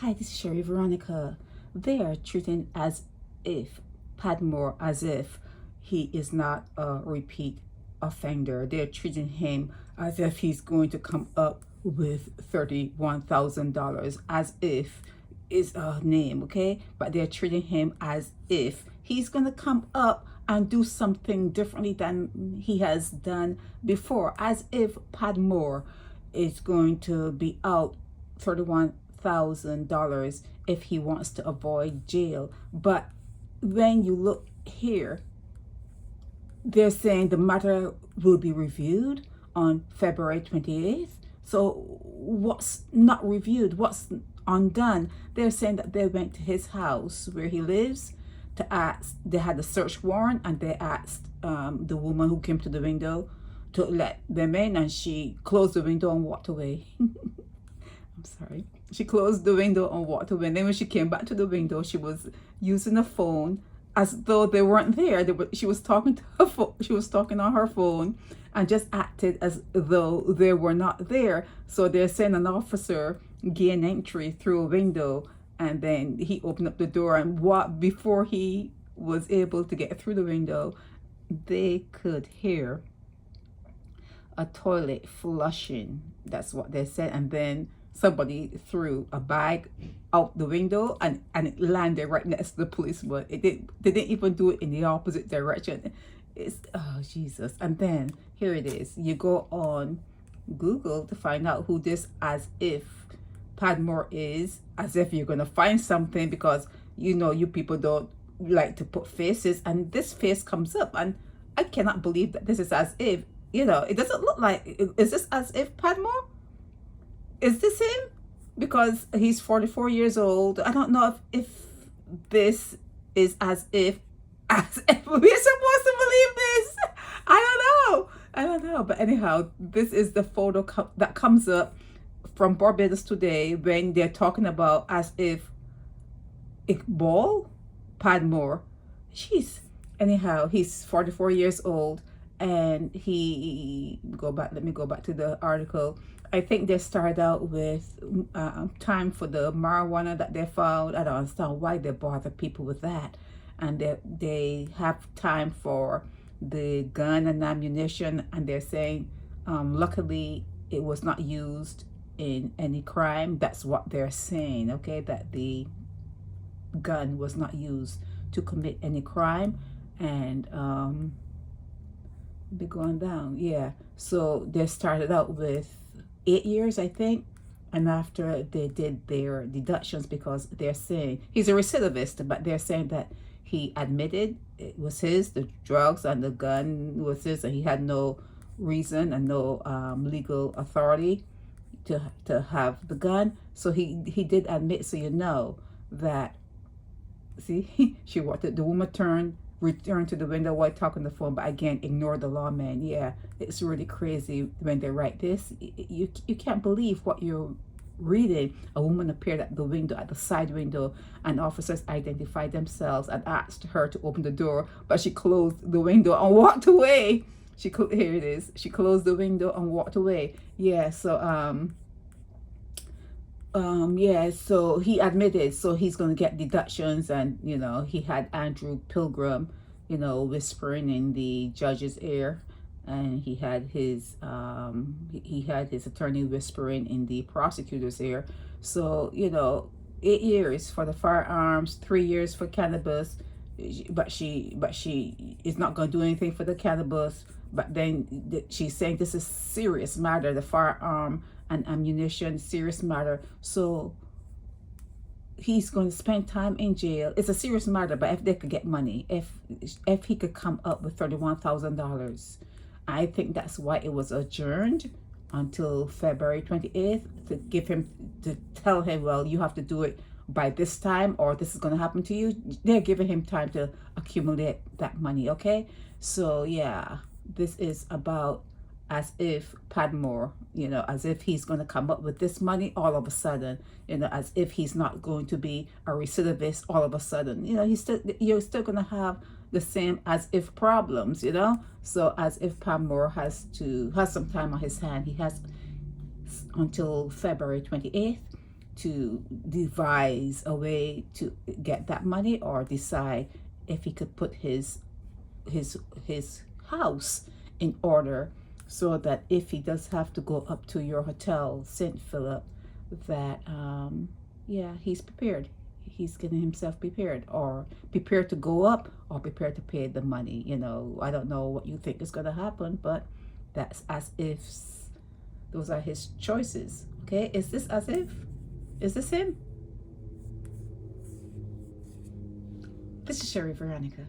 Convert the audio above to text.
Hi, this is Sherry Veronica. They are treating as if Padmore as if he is not a repeat offender. They're treating him as if he's going to come up with $31,000, as if is a name, okay? But they're treating him as if he's going to come up and do something differently than he has done before, as if Padmore is going to be out $31,000 if he wants to avoid jail. But when you look here, they're saying the matter will be reviewed on February 28th. So what's not reviewed? What's undone? They're saying that they went to his house where he lives to ask. They had a search warrant, and they asked the woman who came to the window to let them in, and she closed the window and walked away. I'm sorry. She closed the window and walked away. And then when she came back to the window, she was using a phone as though they weren't there. She was talking to her phone. She was talking on her phone and just acted as though they were not there. So they're saying an officer gained entry through a window, and then he opened up the door, and before he was able to get through the window, they could hear a toilet flushing. That's what they said. And then somebody threw a bag out the window, and it landed right next to the policeman. They didn't even do it in the opposite direction. It's, oh Jesus. And then here it is. You go on Google to find out who this as if Padmore is, as if you're going to find something, because you know you people don't like to put faces, and this face comes up, and I cannot believe that this is as if, you know, it doesn't look like, is this as if Padmore? Is this him? Because he's 44 years old. I don't know if this is as if we're supposed to believe this. I don't know. But anyhow, this is the photo that comes up from Barbados today when they're talking about as if Iqbal Padmore. Jeez. Anyhow, he's 44 years old, and let me go back to the article. I think they started out with time for the marijuana that they found. I don't understand why they bother people with that. And they have time for the gun and ammunition, and they're saying luckily it was not used in any crime. That's what they're saying, okay, that the gun was not used to commit any crime. And be going down, yeah. So they started out with 8 years, I think, and after they did their deductions, because they're saying he's a recidivist, but they're saying that he admitted it was his, the drugs and the gun was his, and he had no reason and no legal authority to have the gun. So he did admit. So you know that, see, she wanted the woman returned to the window while talking on the phone, but again, ignore the lawman. Yeah, it's really crazy when they write this. You can't believe what you're reading. A woman appeared at the window, at the side window, and officers identified themselves and asked her to open the door, but she closed the window and walked away. Here it is. She closed the window and walked away. Yeah, so yeah, so he admitted, so he's going to get deductions. And you know, he had Andrew Pilgrim, you know, whispering in the judge's ear, and he had his attorney whispering in the prosecutor's ear. So you know, 8 years for the firearms, 3 years for cannabis, but she is not going to do anything for the cannabis. But then she's saying this is serious matter, the firearm and ammunition, serious matter. So he's going to spend time in jail. It's a serious matter, but if they could get money, if he could come up with $31,000, I think that's why it was adjourned until February 28th, to tell him, well, you have to do it by this time, or this is going to happen to you. They're giving him time to accumulate that money, okay? So yeah, this is about as if Padmore, you know, as if he's going to come up with this money all of a sudden, you know, as if he's not going to be a recidivist all of a sudden. You know, you're still going to have the same as if problems, you know. So as if Padmore has some time on his hand. He has until February 28th to devise a way to get that money, or decide if he could put his house in order, so that if he does have to go up to your hotel, St. Philip, that yeah, he's prepared. He's getting himself prepared, or prepared to go up, or prepared to pay the money. You know, I don't know what you think is going to happen, but that's as if those are his choices. Okay, is this as if? Is this him? This is Sherry Veronica.